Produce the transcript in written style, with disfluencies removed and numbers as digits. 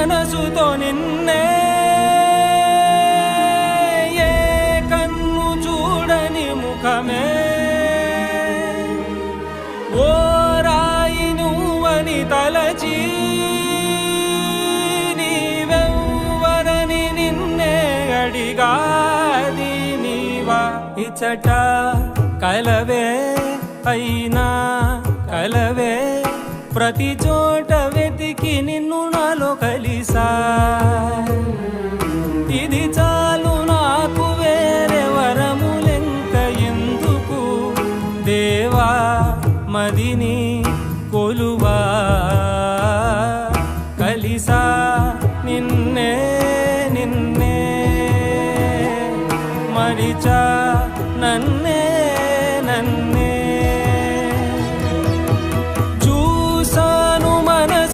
మనసుతో నిన్నే ఏ కన్ను చూడని ముఖమే ఓ రాయి నువ్వని తలచి నీవెవ్వరని నిన్నే అడిగాది నీవా ఇచ్చట కలవే అయినా కలవే ప్రతి చోట వెతికి నిన్ను నాలో కలిసా